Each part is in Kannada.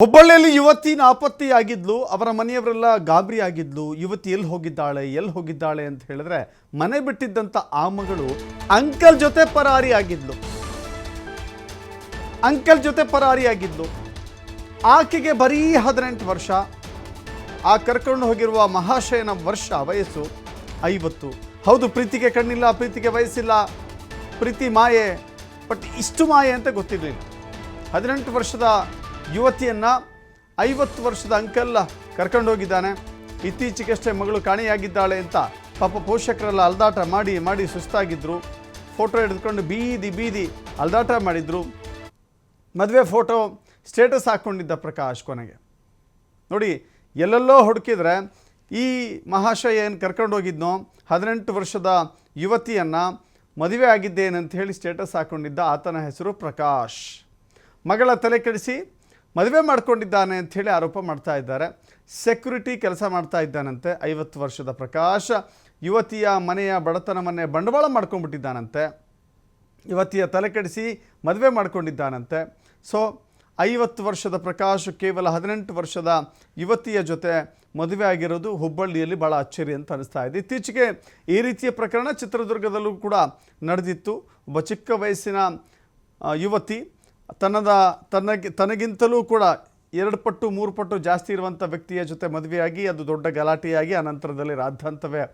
ಹುಬ್ಬಳ್ಳಿಯಲ್ಲಿ ಯುವತಿ ನಾಪತ್ತೆಯಾಗಿದ್ಲು. ಅವರ ಮನೆಯವರೆಲ್ಲ ಗಾಬರಿ ಆಗಿದ್ಲು. ಯುವತಿ ಎಲ್ಲಿ ಹೋಗಿದ್ದಾಳೆ ಅಂತ ಹೇಳಿದ್ರೆ ಮನೆ ಬಿಟ್ಟಿದ್ದಂಥ ಆ ಮಗಳು ಅಂಕಲ್ ಜೊತೆ ಪರಾರಿಯಾಗಿದ್ಲು. ಆಕೆಗೆ ಬರೀ 18 ವರ್ಷ. ಆ ಕರ್ಕೊಂಡು ಹೋಗಿರುವ ಮಹಾಶಯನ ವಯಸ್ಸು 50. ಹೌದು, ಪ್ರೀತಿಗೆ ಕಣ್ಣಿಲ್ಲ, ಪ್ರೀತಿಗೆ ವಯಸ್ಸಿಲ್ಲ, ಪ್ರೀತಿ ಮಾಯೆ. ಬಟ್ ಇಷ್ಟು ಮಾಯೆ ಅಂತ ಗೊತ್ತಿರಲಿಲ್ಲ. 18 ವರ್ಷದ ಯುವತಿಯನ್ನ 50 ವರ್ಷದ ಅಂಕಲ್ ಕರ್ಕೊಂಡು ಹೋಗಿದ್ದಾನೆ. ಇತ್ತೀಚೆಗಷ್ಟೇ ಮಗಳು ಕಾಣೆಯಾಗಿದ್ದಾಳೆ ಅಂತ ಪಾಪ ಪೋಷಕರೆಲ್ಲ ಅಲ್ದಾಟ ಮಾಡಿ ಸುಸ್ತಾಗಿದ್ದರು. ಫೋಟೋ ಹಿಡಿದುಕೊಂಡು ಬೀದಿ ಅಲ್ದಾಟ ಮಾಡಿದ್ರು. ಮದುವೆ ಫೋಟೋ ಸ್ಟೇಟಸ್ ಹಾಕ್ಕೊಂಡಿದ್ದ ಪ್ರಕಾಶ್. ಕೊನೆಗೆ ನೋಡಿ, ಎಲ್ಲೆಲ್ಲೋ ಹುಡುಕಿದ್ರೆ ಈ ಮಹಾಶಯ ಏನು ಕರ್ಕೊಂಡು ಹೋಗಿದ್ನೋ 18 ವರ್ಷದ ಯುವತಿಯನ್ನು ಮದುವೆ ಆಗಿದ್ದೇನಂತ ಹೇಳಿ ಸ್ಟೇಟಸ್ ಹಾಕ್ಕೊಂಡಿದ್ದ ಆತನ ಹೆಸರು ಪ್ರಕಾಶ್. ಮಗಳ ತಲೆ ಕೆಡಿಸಿ ಮದುವೆ ಮಾಡ್ಕೊಂಡಿದ್ದಾನೆ ಅಂಥೇಳಿ ಆರೋಪ ಮಾಡ್ತಾ ಇದ್ದಾರೆ. ಸೆಕ್ಯೂರಿಟಿ ಕೆಲಸ ಮಾಡ್ತಾ ಇದ್ದಾನಂತೆ 50 ವರ್ಷದ ಪ್ರಕಾಶ್. ಯುವತಿಯ ಮನೆಯ ಬಡತನವನ್ನೇ ಬಂಡವಾಳ ಮಾಡ್ಕೊಂಡ್ಬಿಟ್ಟಿದ್ದಾನಂತೆ. ಯುವತಿಯ ತಲೆ ಕೆಡಿಸಿ ಮದುವೆ ಮಾಡ್ಕೊಂಡಿದ್ದಾನಂತೆ. ಸೊ 50 ವರ್ಷದ ಪ್ರಕಾಶ್ ಕೇವಲ 18 ವರ್ಷದ ಯುವತಿಯ ಜೊತೆ ಮದುವೆ ಆಗಿರೋದು ಹುಬ್ಬಳ್ಳಿಯಲ್ಲಿ ಭಾಳ ಅಚ್ಚರಿ ಅಂತ ಅನಿಸ್ತಾ ಇದೆ. ಇತ್ತೀಚೆಗೆ ಈ ರೀತಿಯ ಪ್ರಕರಣ ಚಿತ್ರದುರ್ಗದಲ್ಲೂ ಕೂಡ ನಡೆದಿತ್ತು. ಒಬ್ಬ ಚಿಕ್ಕ ವಯಸ್ಸಿನ ಯುವತಿ ತನಗಿಂತಲೂ ಕೂಡ 2 ಪಟ್ಟು 3 ಪಟ್ಟು ಜಾಸ್ತಿ ಇರುವಂಥ ವ್ಯಕ್ತಿಯ ಜೊತೆ ಮದುವೆಯಾಗಿ ಅದು ದೊಡ್ಡ ಗಲಾಟೆಯಾಗಿ ಅನಂತರದಲ್ಲಿ ರಾದ್ಧಾಂತವೇ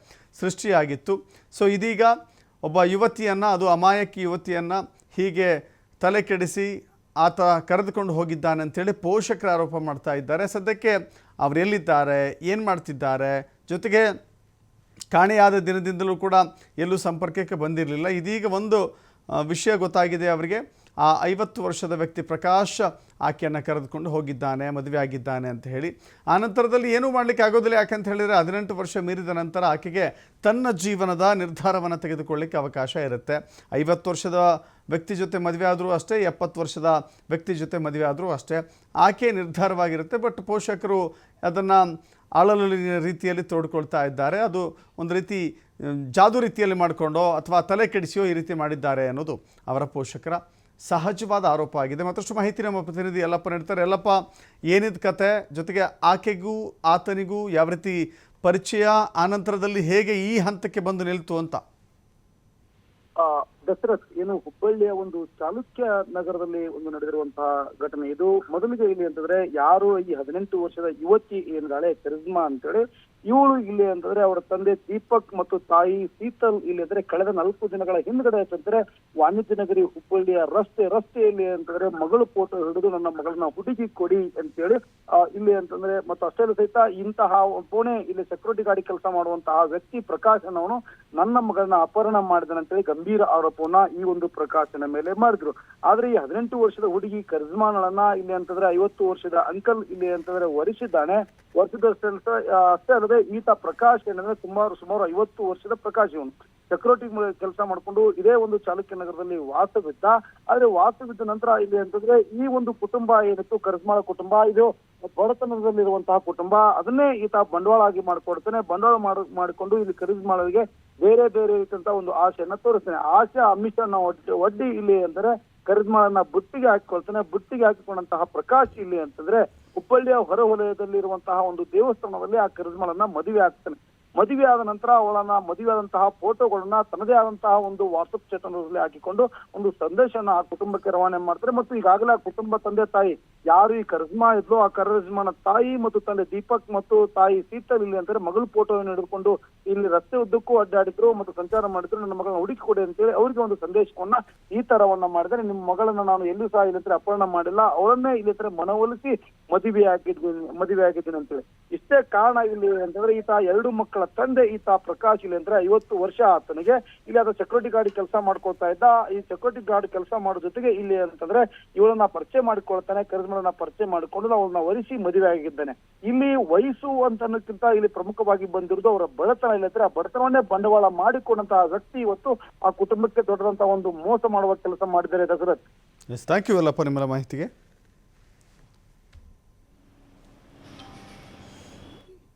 ಸೃಷ್ಟಿಯಾಗಿತ್ತು. ಸೊ ಇದೀಗ ಒಬ್ಬ ಯುವತಿಯನ್ನು, ಅದು ಅಮಾಯಕಿ ಯುವತಿಯನ್ನು ಹೀಗೆ ತಲೆ ಕೆಡಿಸಿ ಆತ ಕರೆದುಕೊಂಡು ಹೋಗಿದ್ದಾನೆ ಅಂಥೇಳಿ ಪೋಷಕರು ಆರೋಪ ಮಾಡ್ತಾ ಇದ್ದಾರೆ. ಸದ್ಯಕ್ಕೆ ಅವರು ಎಲ್ಲಿದ್ದಾರೆ, ಏನು ಮಾಡ್ತಿದ್ದಾರೆ, ಜೊತೆಗೆ ಕಾಣೆಯಾದ ದಿನದಿಂದಲೂ ಕೂಡ ಎಲ್ಲೂ ಸಂಪರ್ಕಕ್ಕೆ ಬಂದಿರಲಿಲ್ಲ. ಇದೀಗ ಒಂದು ವಿಷಯ ಗೊತ್ತಾಗಿದೆ ಅವರಿಗೆ. ಆ 50 ವರ್ಷದ ವ್ಯಕ್ತಿ ಪ್ರಕಾಶ್ ಆಕೆಯನ್ನು ಕರೆದುಕೊಂಡು ಹೋಗಿದ್ದಾನೆ, ಮದುವೆ ಆಗಿದ್ದಾನೆ ಅಂತ ಹೇಳಿ. ಆ ನಂತರದಲ್ಲಿ ಏನೂ ಮಾಡಲಿಕ್ಕೆ ಆಗೋದಿಲ್ಲ. ಯಾಕಂತ ಹೇಳಿದರೆ 18 ವರ್ಷ ಮೀರಿದ ನಂತರ ಆಕೆಗೆ ತನ್ನ ಜೀವನದ ನಿರ್ಧಾರವನ್ನು ತೆಗೆದುಕೊಳ್ಳಿಕ್ಕೆ ಅವಕಾಶ ಇರುತ್ತೆ. 50 ವರ್ಷದ ವ್ಯಕ್ತಿ ಜೊತೆ ಮದುವೆ ಆದರೂ ಅಷ್ಟೇ, 70 ವರ್ಷದ ವ್ಯಕ್ತಿ ಜೊತೆ ಮದುವೆ ಆದರೂ ಅಷ್ಟೇ, ಆಕೆ ನಿರ್ಧಾರವಾಗಿರುತ್ತೆ. ಬಟ್ ಪೋಷಕರು ಅದನ್ನು ಆಳಲು ರೀತಿಯಲ್ಲಿ ತೋಡ್ಕೊಳ್ತಾ ಇದ್ದಾರೆ. ಅದು ಒಂದು ರೀತಿ ಜಾದು ರೀತಿಯಲ್ಲಿ ಮಾಡಿಕೊಂಡೋ ಅಥವಾ ತಲೆ ಕೆಡಿಸಿಯೋ ಈ ರೀತಿ ಮಾಡಿದ್ದಾರೆ ಅನ್ನೋದು ಅವರ ಪೋಷಕರ ಸಹಜವಾದ ಆರೋಪ ಆಗಿದೆ. ಮತ್ತಷ್ಟು ಮಾಹಿತಿ ನಮ್ಮ ಪ್ರತಿನಿಧಿ ಯಲ್ಲಪ್ಪ ನೀಡ್ತಾರೆ. ಯಲ್ಲಪ್ಪ, ಏನಿದ ಕತೆ, ಜೊತೆಗೆ ಆಕೆಗೂ ಆತನಿಗೂ ಯಾವ ರೀತಿ ಪರಿಚಯ, ಆನಂತರದಲ್ಲಿ ಹೇಗೆ ಈ ಹಂತಕ್ಕೆ ಬಂದು ನಿಲ್ತು ಅಂತ? ದಶರಥ್, ಏನು ಹುಬ್ಬಳ್ಳಿಯ ಒಂದು ಚಾಲುಕ್ಯ ನಗರದಲ್ಲಿ ಒಂದು ನಡೆದಿರುವಂತಹ ಘಟನೆ ಇದು. ಮೊದಲಿಗೆ ಇಲ್ಲಿ ಅಂತಂದ್ರೆ ಯಾರು ಈ 18 ವರ್ಷದ ಯುವತಿ ಏನಿದ್ದಾಳೆ ಕರಿಜ್ಮಾ ಅಂತೇಳಿ, ಇವಳು ಇಲ್ಲಿ ಅಂತಂದ್ರೆ ಅವರ ತಂದೆ ದೀಪಕ್ ಮತ್ತು ತಾಯಿ ಶೀತಲ್ ಇಲ್ಲಿ ಅಂದ್ರೆ ಕಳೆದ 4 ದಿನಗಳ ಹಿಂದ್ಗಡೆ ಅಂತಂದ್ರೆ ವಾಣಿಜ್ಯ ನಗರಿ ಹುಬ್ಬಳ್ಳಿಯ ರಸ್ತೆಯಲ್ಲಿ ಅಂತಂದ್ರೆ ಮಗಳು ಫೋಟೋ ಹಿಡಿದು ನನ್ನ ಮಗಳನ್ನ ಹುಡುಗಿ ಕೊಡಿ ಅಂತೇಳಿ ಇಲ್ಲಿ ಅಂತಂದ್ರೆ ಮತ್ತು ಅಷ್ಟೇ ಸಹಿತ ಇಂತಹ ಪುಣೆ ಇಲ್ಲಿ ಸೆಕ್ಯೂರಿಟಿ ಗಾರ್ಡ್ ಕೆಲಸ ಮಾಡುವಂತಹ ವ್ಯಕ್ತಿ ಪ್ರಕಾಶ್ ಅನ್ನೋನು ನನ್ನ ಮಗಳನ್ನ ಅಪಹರಣ ಮಾಡಿದನಂತೇಳಿ ಗಂಭೀರ ಆರೋಪವನ್ನ ಈ ಒಂದು ಪ್ರಕಾಶನ ಮೇಲೆ ಮಾಡಿದ್ರು. ಆದ್ರೆ ಈ 18 ವರ್ಷದ ಹುಡುಗಿ ಕರಿಜ್ಮಾನಳನ್ನ ಇಲ್ಲಿ ಅಂತಂದ್ರೆ 50 ವರ್ಷದ ಅಂಕಲ್ ಇಲ್ಲಿ ಅಂತಂದ್ರೆ ಅಷ್ಟೇ ಅಲ್ಲದೆ ಈತ ಪ್ರಕಾಶ್ ಏನಂದ್ರೆ ಸುಮಾರು 50 ವರ್ಷದ ಪ್ರಕಾಶ್. ಇವನು ಸೆಕ್ಯೂರಿಟಿ ಕೆಲಸ ಮಾಡ್ಕೊಂಡು ಇದೇ ಒಂದು ಚಾಲುಕ್ಯ ನಗರದಲ್ಲಿ ವಾಸವಿದ್ದ. ಆದ್ರೆ ವಾಸವಿದ್ದ ನಂತರ ಇಲ್ಲಿ ಅಂತಂದ್ರೆ ಈ ಒಂದು ಕುಟುಂಬ ಏನಿತ್ತು ಕರಿಜ್ಮಾಳ ಕುಟುಂಬ, ಇದು ಬಡತನದಲ್ಲಿರುವಂತಹ ಕುಟುಂಬ, ಅದನ್ನೇ ಈತ ಬಂಡವಾಳ ಆಗಿ ಮಾಡ್ಕೊಡ್ತಾನೆ. ಬಂಡವಾಳ ಮಾಡಿಕೊಂಡು ಇಲ್ಲಿ ಕರಿಜ್ಮಾಳರಿಗೆ ಬೇರೆ ರೀತಿಯಂತ ಒಂದು ಆಶೆಯನ್ನ ತೋರಿಸ್ತಾನೆ. ಆಶೆ ಆಮಿಷನ ಒಡ್ಡಿ ಇಲ್ಲಿ ಅಂದ್ರೆ ಕರಿಜ್ಮಾಳನ್ನ ಬುಟ್ಟಿಗೆ ಹಾಕಿಕೊಳ್ತಾನೆ. ಬುಟ್ಟಿಗೆ ಹಾಕಿಕೊಂಡಂತಹ ಪ್ರಕಾಶ್ ಇಲ್ಲಿ ಅಂತಂದ್ರೆ ಹುಬ್ಬಳ್ಳಿಯ ಹೊರವಲಯದಲ್ಲಿರುವಂತಹ ಒಂದು ದೇವಸ್ಥಾನದಲ್ಲಿ ಆ ಕರಿಜ್ಮಾಳನ್ನ ಮದುವೆ ಆಗ್ತಾನೆ. ಮದುವೆ ಆದ ನಂತರ ಅವಳನ್ನ ಮದುವೆ ಆದಂತಹ ಫೋಟೋಗಳನ್ನ ತನ್ನದೇ ಆದಂತಹ ಒಂದು ವಾಟ್ಸಪ್ ಚೇತನದಲ್ಲಿ ಹಾಕಿಕೊಂಡು ಒಂದು ಸಂದೇಶನ ಆ ಕುಟುಂಬಕ್ಕೆ ರವಾನೆ ಮಾಡ್ತಾರೆ. ಮತ್ತು ಈಗಾಗಲೇ ಆ ಕುಟುಂಬ ತಂದೆ ತಾಯಿ ಯಾರು ಈ ಕರಿಜ್ಮಾ ಇದ್ಲು, ಆ ಕರಿಜ್ಮಾನ ತಾಯಿ ಮತ್ತು ತಂದೆ ದೀಪಕ್ ಮತ್ತು ತಾಯಿ ಶೀತಲ್ ಇಲ್ಲಿ ಅಂತಾರೆ ಮಗಳ ಫೋಟೋವನ್ನು ಹಿಡಿದುಕೊಂಡು ಇಲ್ಲಿ ರಸ್ತೆ ಉದ್ದಕ್ಕೂ ಅಡ್ಡಾಡಿದ್ರು ಮತ್ತು ಸಂಚಾರ ಮಾಡಿದ್ರು. ನನ್ನ ಮಗಳನ್ನ ಹುಡುಕಿ ಕೊಡಿ ಅಂತೇಳಿ ಅವರಿಗೆ ಒಂದು ಸಂದೇಶವನ್ನ ಈ ತರವನ್ನ ಮಾಡಿದರೆ, ನಿಮ್ಮ ಮಗಳನ್ನ ನಾನು ಎಲ್ಲೂ ಸಹ ಇಲ್ಲಿ ಅಪಹರಣ ಮಾಡಿಲ್ಲ, ಅವಳನ್ನೇ ಇಲ್ಲಿ ಮನವೊಲಿಸಿ ಮದುವೆ ಆಗಿದ್ದೀನಿ ಅಂತೇಳಿ. ಇಷ್ಟೇ ಕಾರಣ ಇಲ್ಲಿ ಅಂತಂದ್ರೆ ಈತ 2 ಮಕ್ಕಳ ತಂದೆ ಈತ ಪ್ರಕಾಶ್ ಇಲ್ಲಿ ಅಂದ್ರೆ 50 ವರ್ಷ ಆತನಿಗೆ ಇಲ್ಲಿ ಅದ ಸೆಕ್ಯೂರಿಟಿ ಗಾರ್ಡ್ ಕೆಲಸ ಮಾಡ್ಕೊಳ್ತಾ ಇದ್ದ. ಈ ಸೆಕ್ಯೂರಿಟಿ ಗಾರ್ಡ್ ಕೆಲಸ ಮಾಡೋ ಜೊತೆಗೆ ಇಲ್ಲಿ ಅಂತಂದ್ರೆ ಇವಳನ್ನ ಪರಿಚಯ ಮಾಡಿಕೊಳ್ತಾನೆ. ಕರಿಜ್ಮಾಳನ್ನ ಪರಿಚಯ ಮಾಡಿಕೊಂಡು ಅವಳನ್ನ ವರಿಸಿ ಮದುವೆ ಆಗಿದ್ದಾನೆ. ಇಲ್ಲಿ ವಯಸ್ಸು ಅಂತ ಅನ್ನೋಕ್ಕಿಂತ ಇಲ್ಲಿ ಪ್ರಮುಖವಾಗಿ ಬಂದಿರೋದು ಅವರ ಬಡತನ. ಇಲ್ಲ ಅಂದ್ರೆ ಆ ಬಡತನವನ್ನೇ ಬಂಡವಾಳ ಮಾಡಿಕೊಂಡಂತಹ ವ್ಯಕ್ತಿ ಇವತ್ತು ಆ ಕುಟುಂಬಕ್ಕೆ ದೊಡ್ಡದಂತಹ ಒಂದು ಮೋಸ ಮಾಡುವ ಕೆಲಸ ಮಾಡಿದ್ದಾರೆ. ದಶರಥ್, ಥ್ಯಾಂಕ್ ಯು ಯಲ್ಲಪ್ಪ ನಿಮ್ಮೆಲ್ಲ ಮಾಹಿತಿಗೆ.